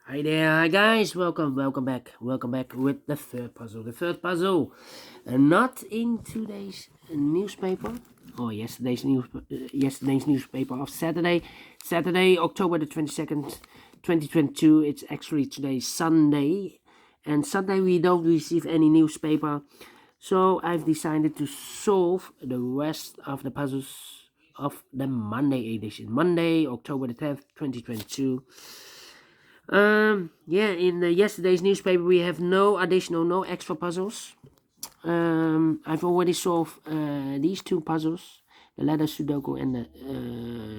Hi there, hi guys, welcome back with the third puzzle. The third puzzle, not in today's newspaper or yesterday's newspaper of Saturday, October the 22nd, 2022. It's actually today Sunday, and Sunday we don't receive any newspaper, so I've decided to solve the rest of the puzzles of the Monday edition, Monday, October the 10th, 2022. In the yesterday's newspaper we have no extra puzzles. I've already solved these two puzzles, the letter Sudoku and the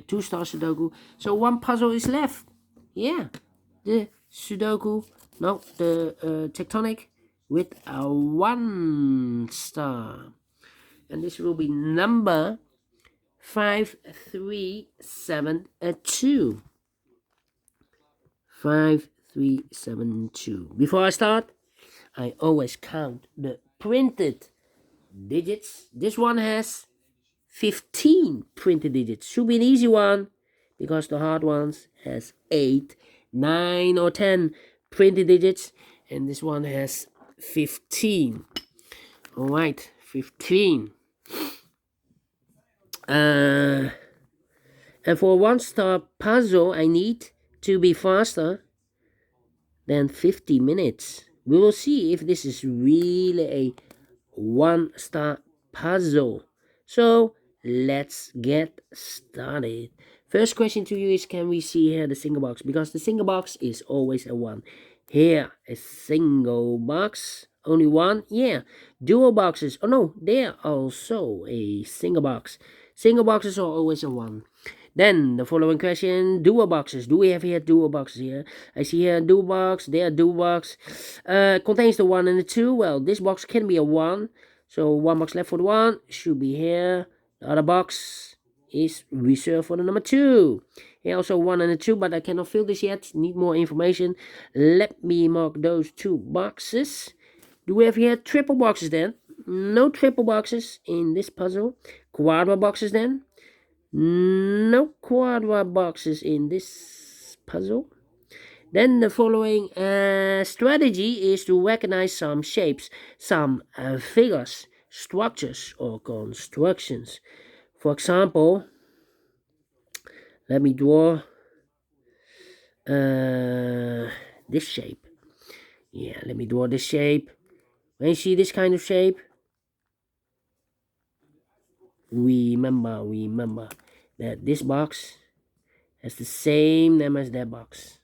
two-star Sudoku. So one puzzle is left. Yeah, the Sudoku, no, the Tectonic with a 1 star, and this will be number 5372. 5372. Before I start, I always count the printed digits. This one has 15 printed digits. Should be an easy one because the hard ones has 8, 9 or 10 printed digits, and this one has 15. All right, 15. And for a 1-star puzzle, I need to be faster than 50 minutes. We will see if this is really a 1-star puzzle. So let's get started. First question to you is, can we see here the single box? Because the single box is always a 1. Here, a single box, only 1. Yeah, dual boxes, oh no, they're also a single box. Single boxes are always a 1. Then the following question, dual boxes. Do we have here dual boxes here? I see here a dual box, there a dual box. Contains the 1 and the 2. Well, this box can be a 1. So 1 box left for the 1 should be here. The other box is reserved for the number 2. Here also 1 and a 2, but I cannot fill this yet. Need more information. Let me mark those 2 boxes. Do we have here triple boxes then? No triple boxes in this puzzle. Quadra boxes then? No quadra boxes in this puzzle. Then the following strategy is to recognize some shapes, some figures, structures, or constructions. For example, let me draw this shape. Yeah, let me draw this shape. When you see this kind of shape, remember that this box has the same name as that box.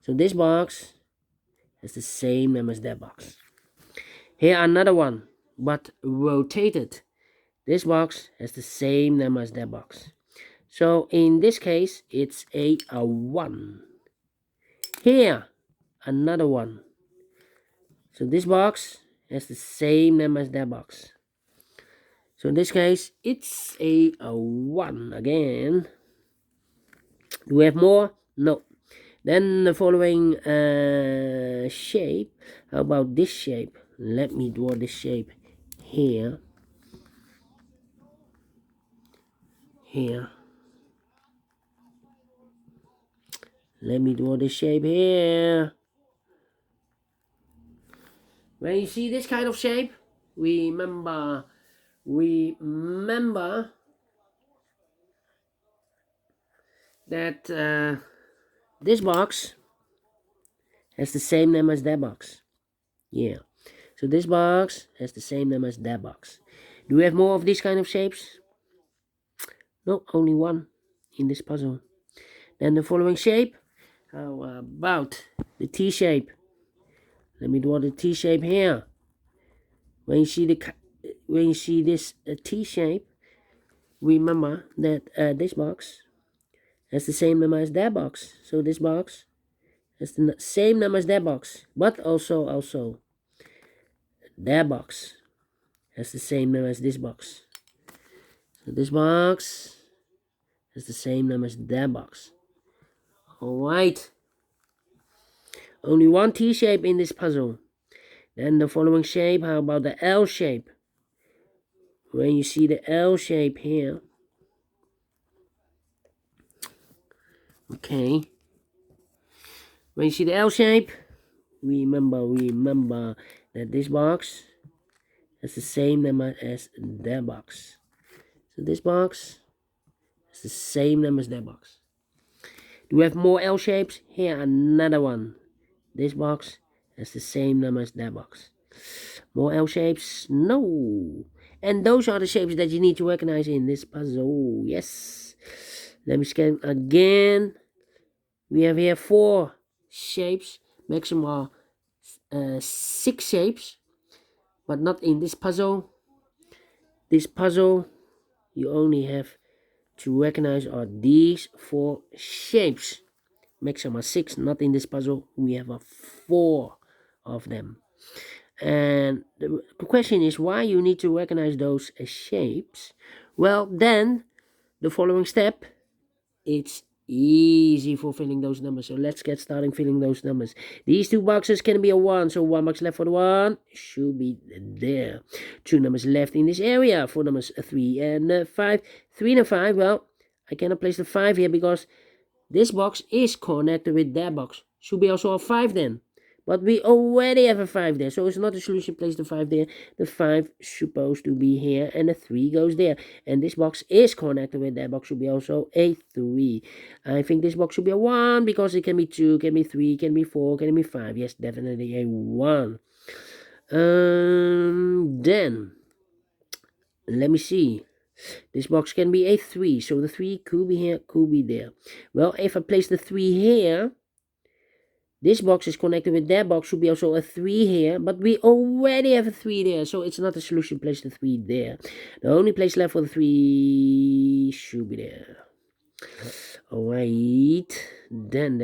So this box has the same name as that box. Here another one, but rotated. This box has the same name as that box. So in this case, it's a 1. Here, another one. So this box has the same name as that box. So in this case, it's a 1 again. Do we have more? No. Then the following shape. How about this shape? Let me draw this shape here. Here. Let me draw this shape here. When you see this kind of shape, remember that this box has the same name as that box. Yeah. So this box has the same name as that box. Do we have more of these kind of shapes? No, only one in this puzzle. Then the following shape. How about the T shape? Let me draw the T shape here. When you see this T shape, remember that this box has the same number as that box. So this box has the same number as that box, but also that box has the same number as this box. So this box has the same number as that box. Alright. Only one T shape in this puzzle. Then the following shape, how about the L shape? When you see the L shape here. Okay. When you see the L shape, remember that this box has the same number as that box. So this box has the same number as that box. Do we have more L shapes? Here, another one. This box has the same number as that box. More L shapes? No. And those are the shapes that you need to recognize in this puzzle. Yes. Let me scan again. We have here 4 shapes. Maximum are 6 shapes. But not in this puzzle. This puzzle, you only have to recognize are these 4 shapes. Maximum are 6. Not in this puzzle. We have 4 of them. And the question is why you need to recognize those shapes. Well, then the following step, it's easy for filling those numbers. So let's get started filling those numbers. These 2 boxes can be a 1, so 1 box left for the 1 should be there. 2 numbers left in this area for numbers 3 and 5. 3 and 5, well, I cannot place the 5 here because this box is connected with that box. Should be also a 5 then. But we already have a 5 there, so it's not a solution. Place the 5 there. The 5 supposed to be here, and the 3 goes there. And this box is connected with that box, should be also a 3. I think this box should be a 1, because it can be 2, can be 3, can be 4, can be 5. Yes, definitely a 1. Then, let me see. This box can be a 3, so the 3 could be here, could be there. Well, if I place the 3 here, this box is connected with that box, should be also a 3 here, but we already have a 3 there, so it's not a solution. Place the 3 there. The only place left for the 3 should be there. Alright, then,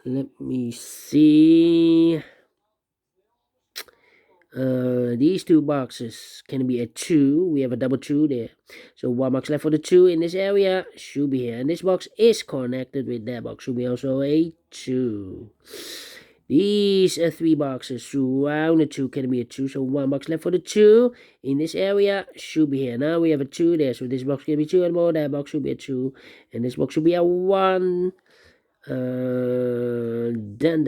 let me see. These 2 boxes can be a 2. We have a double 2 there. So 1 box left for the 2 in this area should be here. And this box is connected with that box. Should be also a 2. These 3 boxes surround the 2 can be a 2. So 1 box left for the 2 in this area should be here. Now we have a 2 there. So this box can be 2 and more. That box should be a 2. And this box should be a 1. Then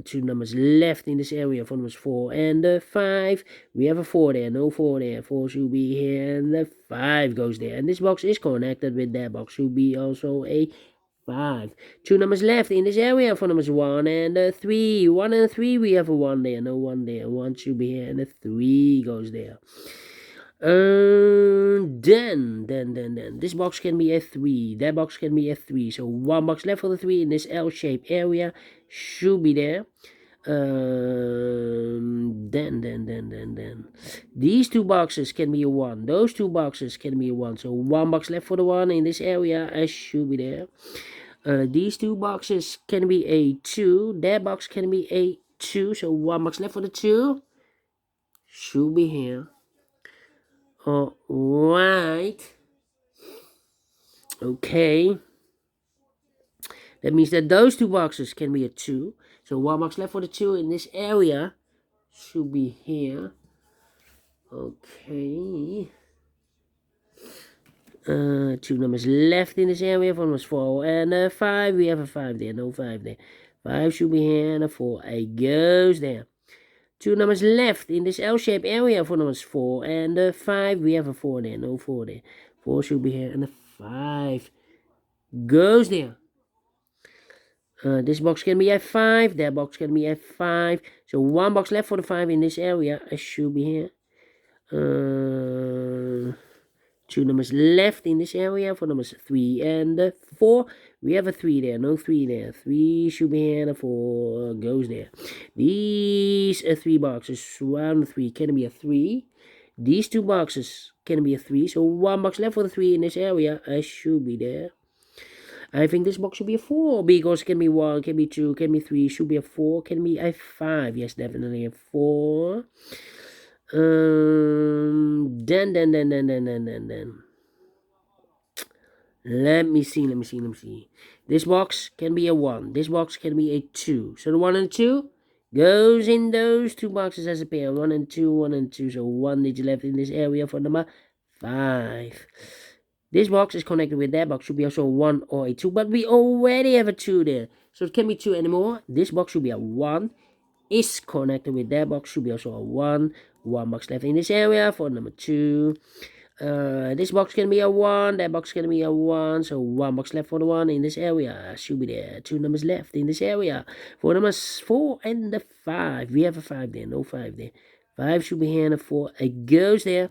2 numbers left in this area for numbers 4 and 5. We have a 4 there, no 4 there. 4 should be here, and the 5 goes there. And this box is connected with that box, should be also a 5. 2 numbers left in this area for numbers 1 and 3. 1 and 3, we have a 1 there, no 1 there. 1 should be here, and the 3 goes there. Then this box can be a 3. That box can be a 3. So 1 box left for the 3 in this L-shaped area should be there. Then these 2 boxes can be a 1. Those 2 boxes can be a 1. So 1 box left for the 1 in this area should be there. These 2 boxes can be a 2. That box can be a 2. So 1 box left for the 2 should be here. Alright. Okay. That means that those 2 boxes can be a 2. So 1 box left for the 2 in this area should be here. Okay. 2 numbers left in this area for numbers 4 and 5. We have a 5 there, no 5 there. 5 should be here and a 4. Goes there. 2 numbers left in this L-shaped area for numbers 4 and 5. We have a 4 there, no 4 there. 4 should be here, and a 5 goes there. This box can be a 5. That box can be a 5. So 1 box left for the 5 in this area. I should be here. 2 numbers left in this area for numbers 3 and 4. We have a 3 there, no 3 there. 3 should be here, and a 4 goes there. These 3 boxes surround the 3 can be a 3. These 2 boxes can be a 3. So 1 box left for the 3 in this area. I should be there. I think this box should be a 4, because it can be 1, can be 2, can be 3, should be a 4, can be a 5. Yes, definitely a 4. Then. Let me see. This box can be a 1. This box can be a 2. So the 1 and 2 goes in those 2 boxes as a pair. 1 and 2, 1 and 2. So 1 digit left in this area for number 5. This box is connected with that box, should be also a 1 or a 2, but we already have a 2 there, so it can't be 2 anymore. This box should be a 1, is connected with that box, should be also a 1. 1 box left in this area for number 2. This box can be a 1, that box can be a 1, so 1 box left for the 1 in this area, should be there. 2 numbers left in this area for numbers 4 and the 5. We have a 5 there, no 5 there. 5 should be here and a 4, it goes there.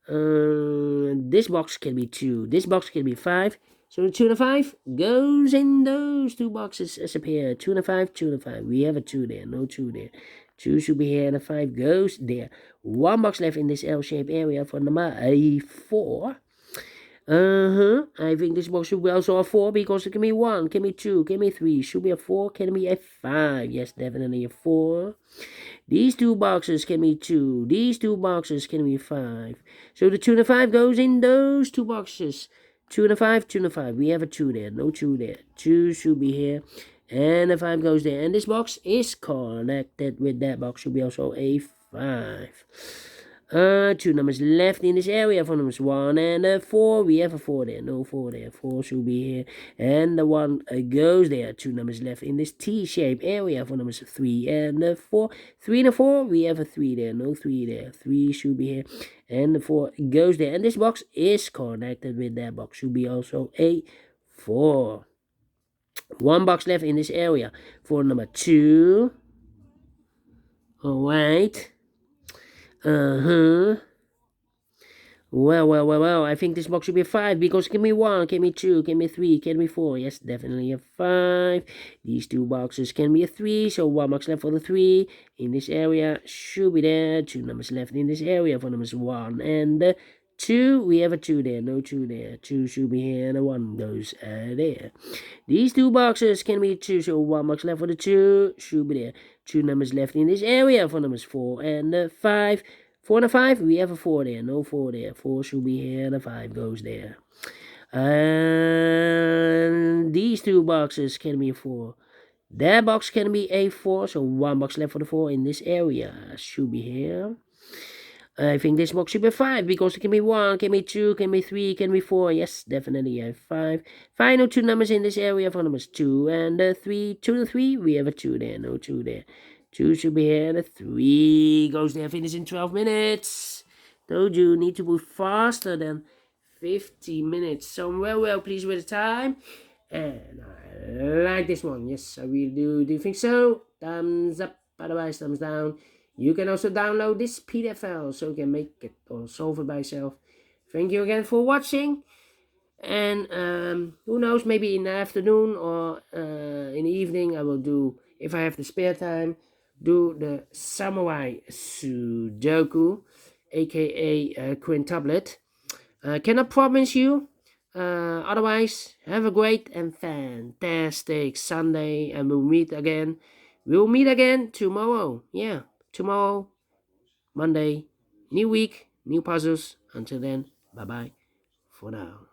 This box can be 2, this box can be 5, so the 2 and a 5 goes in those 2 boxes as a pair. 2 and a 5, 2 and a 5, we have a 2 there, no 2 there. 2 should be here and a 5 goes there. 1 box left in this L-shaped area for number a 4. I think this box should be also a 4 because it can be 1, can be 2, can be 3, should be a 4, can be a 5. Yes, definitely a 4. These 2 boxes can be 2, these 2 boxes can be 5. So the 2 and a 5 goes in those 2 boxes. 2 and a 5, 2 and a 5. We have a 2 there, no 2 there. 2 should be here. And the 5 goes there. And this box is connected with that box. Should be also a 5. 2 numbers left in this area for numbers 1 and 4. We have a 4 there. No 4 there. 4 should be here. And the 1 goes there. 2 numbers left in this T-shaped area for numbers 3 and 4. 3 and a 4. We have a 3 there. No 3 there. 3 should be here. And the 4 goes there. And this box is connected with that box. Should be also a 4. 1 box left in this area for number 2. Alright. Well, I think this box should be a 5 because can be 1, can be 2, can be 3, can be 4. Yes, definitely a 5. These 2 boxes can be a 3, so 1 box left for the 3 in this area should be there. 2 numbers left in this area for numbers 1 and 2. We have a 2 there, no 2 there. 2 should be here and a 1 goes there. These 2 boxes can be 2, so 1 box left for the 2 should be there. 2 numbers left in this area for numbers 4 and 5. 4 and a 5, we have a 4 there, no 4 there. 4 should be here and a 5 goes there. And these 2 boxes can be a 4. That box can be a 4, so 1 box left for the 4 in this area should be here. I think this box should be 5 because it can be 1, can be 2, can be 3, can be 4. Yes, definitely a 5. Final 2 numbers in this area for numbers 2 and 3. 2 and 3, we have a 2 there, no 2 there. 2 should be here and a 3 goes there. Finish in 12 minutes. Told you, need to move faster than 50 minutes. So I'm well pleased with the time. And I like this one. Yes, I really do. Do you think so? Thumbs up, otherwise thumbs down. You can also download this PDF file so you can make it or solve it by yourself. Thank you again for watching. And who knows, maybe in the afternoon or in the evening I will do, if I have the spare time, do the Samurai Sudoku, a.k.a. quintuplet. Cannot promise you. Otherwise, have a great and fantastic Sunday, and we'll meet again. We'll meet again tomorrow. Yeah, tomorrow, Monday, new week, new puzzles. Until then, bye-bye for now.